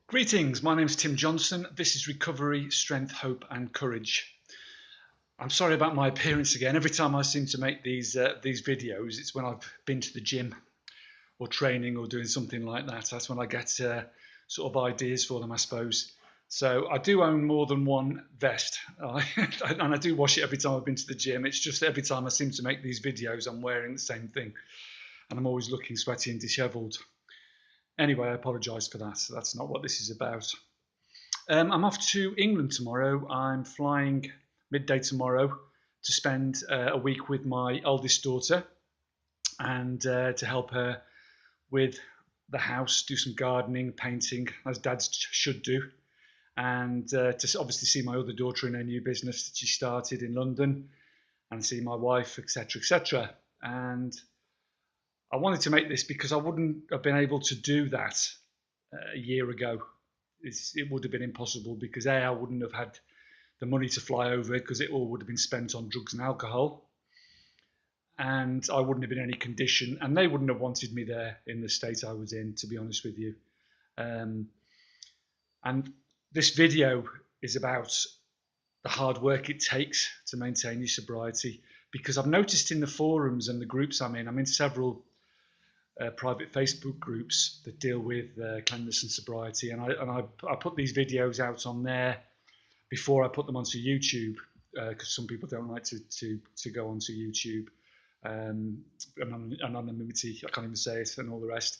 Greetings, my name is Tim Johnson. This is Recovery, Strength, Hope and Courage. I'm sorry about my appearance again. Every time I seem to make these videos, it's when I've been to the gym or training or doing something like that. That's when I get sort of ideas for them, I suppose. So I do own more than one vest, and I do wash it every time I've been to the gym. It's just every time I seem to make these videos, I'm wearing the same thing, and I'm always looking sweaty and dishevelled. Anyway, I apologise for that. That's not what this is about. I'm off to England tomorrow. I'm flying midday tomorrow to spend a week with my oldest daughter and to help her with the house, do some gardening, painting, as dads should do, and to obviously see my other daughter in her new business that she started in London, and see my wife, etc., etc. And I wanted to make this because I wouldn't have been able to do that a year ago. It would have been impossible because I wouldn't have had the money to fly over because it all would have been spent on drugs and alcohol, and I wouldn't have been in any condition, and they wouldn't have wanted me there in the state I was in, to be honest with you. Um, and this video is about the hard work it takes to maintain your sobriety, because I've noticed in the forums and the groups I'm in several private Facebook groups that deal with cleanliness and sobriety, and I put these videos out on there before I put them onto YouTube, because some people don't like to go onto YouTube, anonymity, I can't even say it, and all the rest.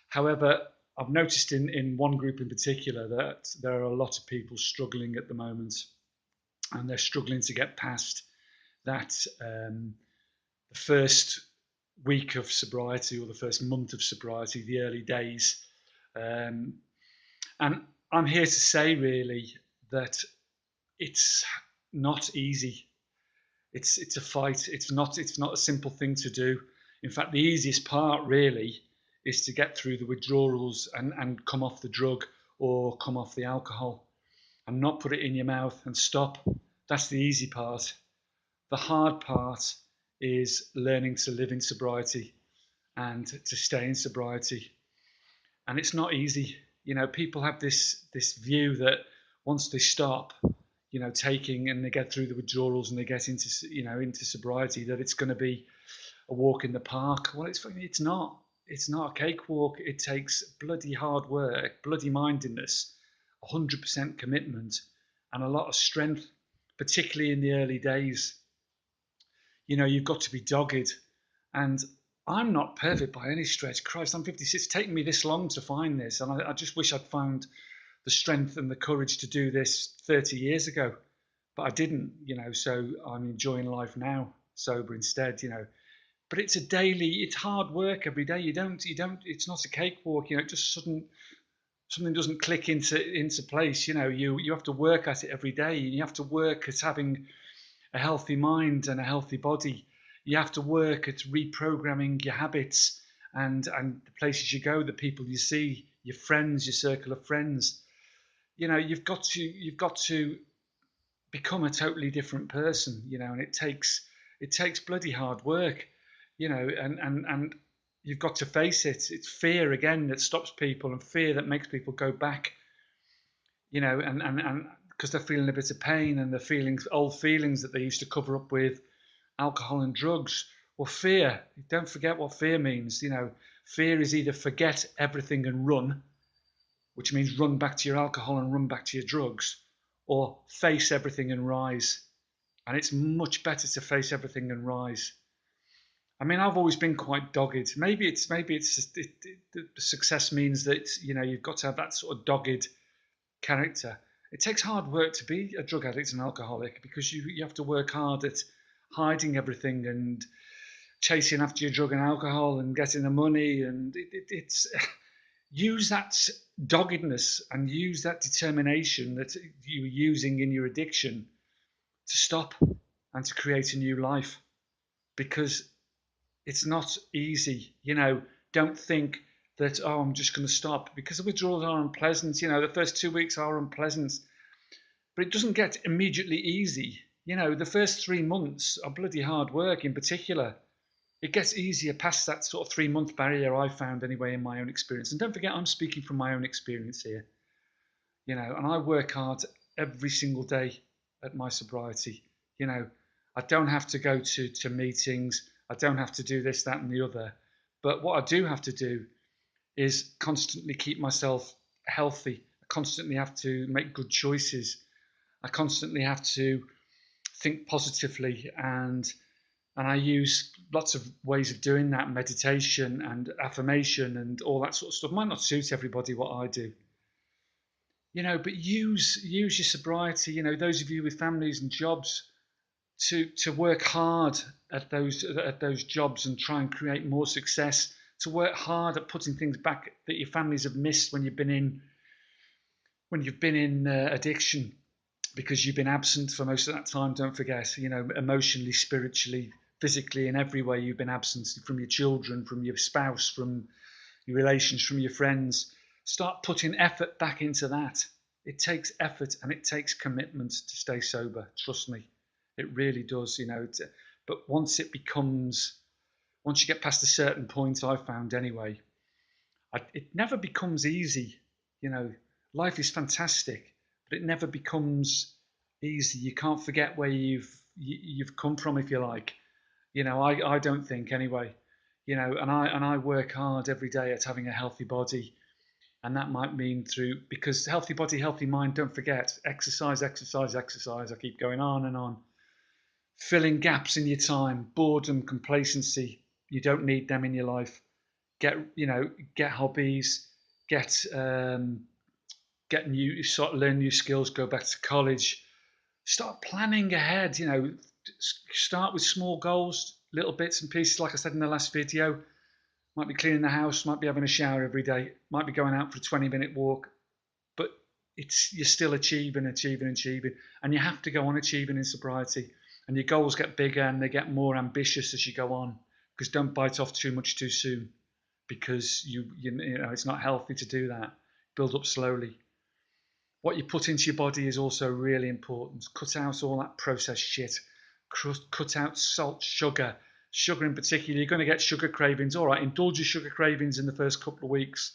However, I've noticed in one group in particular that there are a lot of people struggling at the moment, and they're struggling to get past that the first week of sobriety or the first month of sobriety, the early days. Um, and I'm here to say really that it's not easy. It's a fight. It's not a simple thing to do. In fact, the easiest part really is to get through the withdrawals and come off the drug or come off the alcohol and not put it in your mouth and stop. That's the easy part. The hard part is learning to live in sobriety and to stay in sobriety. And it's not easy. People have this view that once they stop, taking, and they get through the withdrawals and they get into sobriety, that it's going to be a walk in the park. Well, it's not. It's not a cakewalk. It takes bloody hard work, bloody mindedness, 100% commitment, and a lot of strength, particularly in the early days. You've got to be dogged, and I'm not perfect by any stretch. Christ, I'm 56. It's taken me this long to find this, and I just wish I'd found the strength and the courage to do this 30 years ago, but I didn't. So I'm enjoying life now, sober instead. But it's hard work every day. It's not a cakewalk. It just something doesn't click into place. You have to work at it every day. You have to work at having a healthy mind and a healthy body. You have to work at reprogramming your habits and the places you go, the people you see, your friends, your circle of friends. You've got to become a totally different person. And it takes bloody hard work. And you've got to face it. It's fear again that stops people, and fear that makes people go back. And because they're feeling a bit of pain and they're feeling old feelings that they used to cover up with alcohol and drugs. Well, fear, don't forget what fear means. Fear is either forget everything and run, which means run back to your alcohol and run back to your drugs, or face everything and rise. And it's much better to face everything and rise. I've always been quite dogged. Maybe it's just the success means that you've got to have that sort of dogged character. It takes hard work to be a drug addict and alcoholic, because you have to work hard at hiding everything and chasing after your drug and alcohol and getting the money, and it's use that doggedness and use that determination that you were using in your addiction to stop and to create a new life, because it's not easy. Don't think that, oh, I'm just going to stop, because the withdrawals are unpleasant. The first 2 weeks are unpleasant, but it doesn't get immediately easy. The first 3 months are bloody hard work in particular. It gets easier past that sort of 3 month barrier, I found anyway, in my own experience. And don't forget, I'm speaking from my own experience here. and I work hard every single day at my sobriety. I don't have to go to meetings. I don't have to do this, that, and the other. But what I do have to do is constantly keep myself healthy. I constantly have to make good choices. I constantly have to think positively, and I use lots of ways of doing that, meditation and affirmation and all that sort of stuff. Might not suit everybody what I do, but use your sobriety. Those of you with families and jobs, to work hard at those jobs and try and create more success. To work hard at putting things back that your families have missed when you've been in addiction, because you've been absent for most of that time. Don't forget, emotionally, spiritually, physically, in every way you've been absent from your children, from your spouse, from your relations, from your friends. Start putting effort back into that. It takes effort and it takes commitment to stay sober. Trust me, it really does. But once you get past a certain point, I've found anyway, it never becomes easy. You know, Life is fantastic, but it never becomes easy. You can't forget where you've come from, if you like. I don't think anyway. And I work hard every day at having a healthy body, and that might mean through, because healthy body, healthy mind. Don't forget, exercise, exercise, exercise. I keep going on and on. Filling gaps in your time, boredom, complacency. You don't need them in your life. Get hobbies, get learn new skills, go back to college, start planning ahead. Start with small goals, little bits and pieces. Like I said in the last video, might be cleaning the house, might be having a shower every day, might be going out for a 20-minute walk, but you're still achieving, and you have to go on achieving in sobriety. And your goals get bigger and they get more ambitious as you go on, because don't bite off too much too soon, because it's not healthy to do that. Build up slowly. What you put into your body is also really important. Cut out all that processed shit. Cut out salt, sugar in particular. You're going to get sugar cravings. All right, indulge your sugar cravings in the first couple of weeks,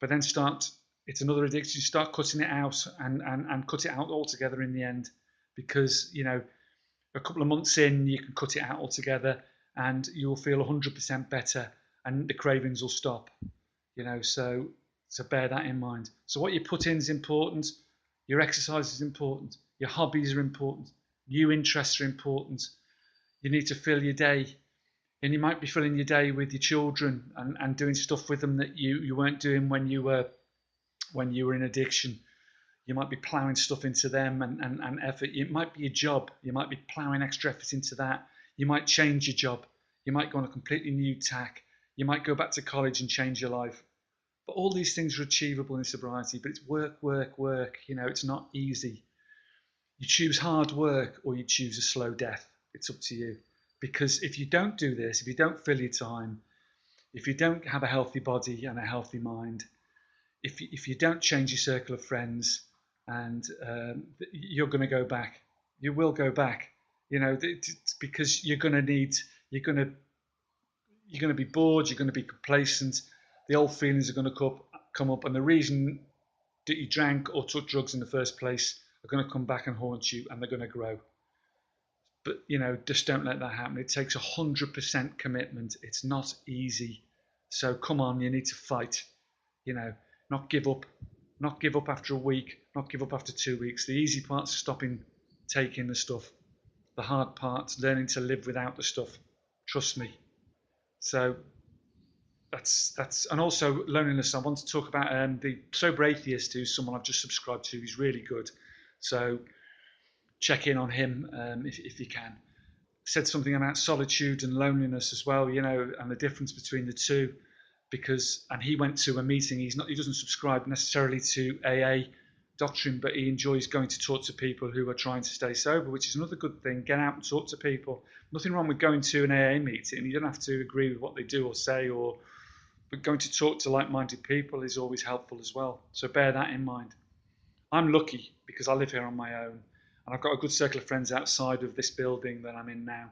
but then it's another addiction. You start cutting it out, and cut it out altogether in the end, because a couple of months in, you can cut it out altogether and you'll feel 100% better, and the cravings will stop. So bear that in mind. So what you put in is important. Your exercise is important. Your hobbies are important. New interests are important. You need to fill your day, and you might be filling your day with your children and doing stuff with them that you weren't doing when you were in addiction. You might be ploughing stuff into them and effort. It might be your job. You might be ploughing extra effort into that. You might change your job. You might go on a completely new tack. You might go back to college and change your life. But all these things are achievable in sobriety, but it's work, work, work. It's not easy. You choose hard work or you choose a slow death. It's up to you. Because if you don't do this, if you don't fill your time, if you don't have a healthy body and a healthy mind, if you don't change your circle of friends, and you're going to go back. You will go back, because you're going to be bored. You're going to be complacent. The old feelings are going to come up, and the reason that you drank or took drugs in the first place are going to come back and haunt you, and they're going to grow. But just don't let that happen. It takes 100% commitment. It's not easy. So come on, you need to fight. Not give up. Not give up after a week. Not give up after 2 weeks. The easy part's stopping taking the stuff. The hard part's learning to live without the stuff. Trust me. So that's and also loneliness. I want to talk about the Sober Atheist, who's someone I've just subscribed to. He's really good. So check in on him if you can. Said something about solitude and loneliness as well, and the difference between the two. And he went to a meeting. He doesn't subscribe necessarily to AA doctrine, but he enjoys going to talk to people who are trying to stay sober, which is another good thing. Get out and talk to people. Nothing wrong with going to an AA meeting. You don't have to agree with what they do or say, but going to talk to like-minded people is always helpful as well. So bear that in mind. I'm lucky because I live here on my own, and I've got a good circle of friends outside of this building that I'm in now.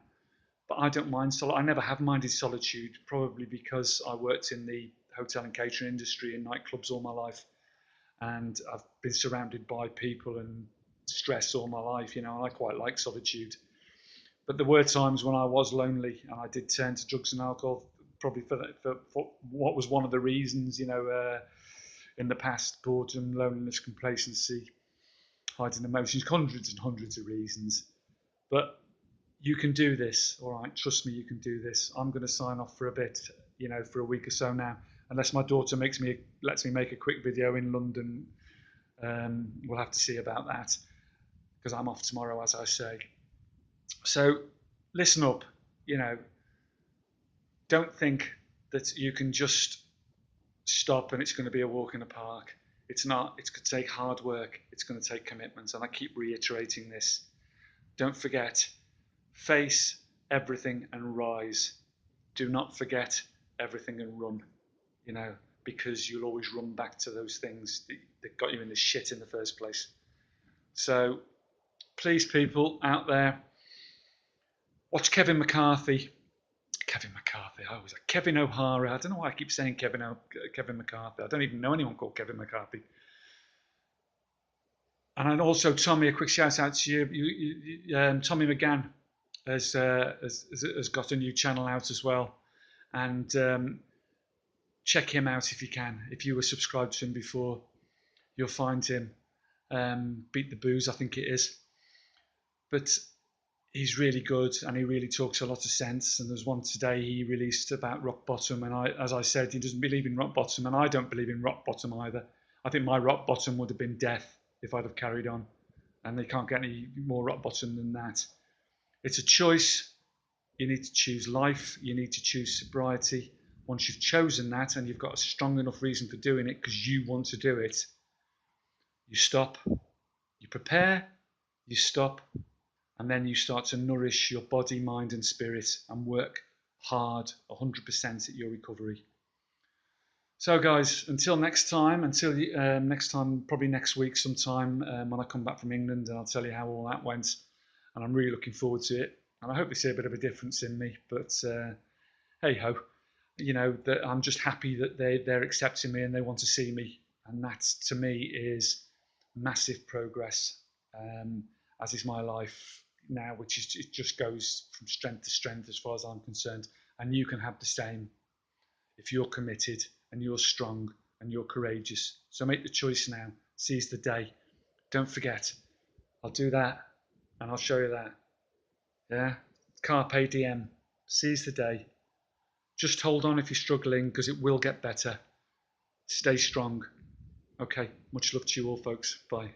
But I don't mind I never have minded solitude, probably because I worked in the hotel and catering industry and nightclubs all my life. and I've been surrounded by people and stress all my life, and I quite like solitude. But there were times when I was lonely, and I did turn to drugs and alcohol, probably for what was one of the reasons, in the past: boredom, loneliness, complacency, hiding emotions, hundreds and hundreds of reasons. But you can do this, all right? Trust me, you can do this. I'm going to sign off for a bit, for a week or so now, unless my daughter lets me make a quick video in London. We'll have to see about that, because I'm off tomorrow, as I say. So listen up, you know, don't think that you can just stop and it's going to be a walk in the park. It's not. It's going to take hard work. It's going to take commitment. And I keep reiterating this. Don't forget, face everything and rise. Do not forget everything and run, because you'll always run back to those things that got you in the shit in the first place. So please, people out there, watch Kevin McCarthy. I always like Kevin O'Hara. I don't know why I keep saying Kevin McCarthy. I don't even know anyone called Kevin McCarthy. And also, Tommy, a quick shout out to you. Tommy McGann has got a new channel out as well, and check him out if you can. If you were subscribed to him before, you'll find him. Beat the Booze, I think it is. But he's really good, and he really talks a lot of sense. And there's one today he released about rock bottom, and as I said, he doesn't believe in rock bottom, and I don't believe in rock bottom either. I think my rock bottom would have been death if I'd have carried on, and they can't get any more rock bottom than that. It's a choice. You need to choose life. You need to choose sobriety. Once you've chosen that, and you've got a strong enough reason for doing it because you want to do it, you stop, you prepare, you stop, and then you start to nourish your body, mind, and spirit, and work hard 100% at your recovery. So, guys, until next time, probably next week sometime, when I come back from England, and I'll tell you how all that went. And I'm really looking forward to it. And I hope they see a bit of a difference in me. But hey ho, that I'm just happy that they're accepting me and they want to see me, and that to me is massive progress. As is my life now, which is, it just goes from strength to strength as far as I'm concerned. And you can have the same if you're committed and you're strong and you're courageous. So make the choice now. Seize the day. Don't forget. I'll do that and I'll show you that. Yeah? Carpe diem. Seize the day. Just hold on if you're struggling, because it will get better. Stay strong. Okay. Much love to you all, folks. Bye.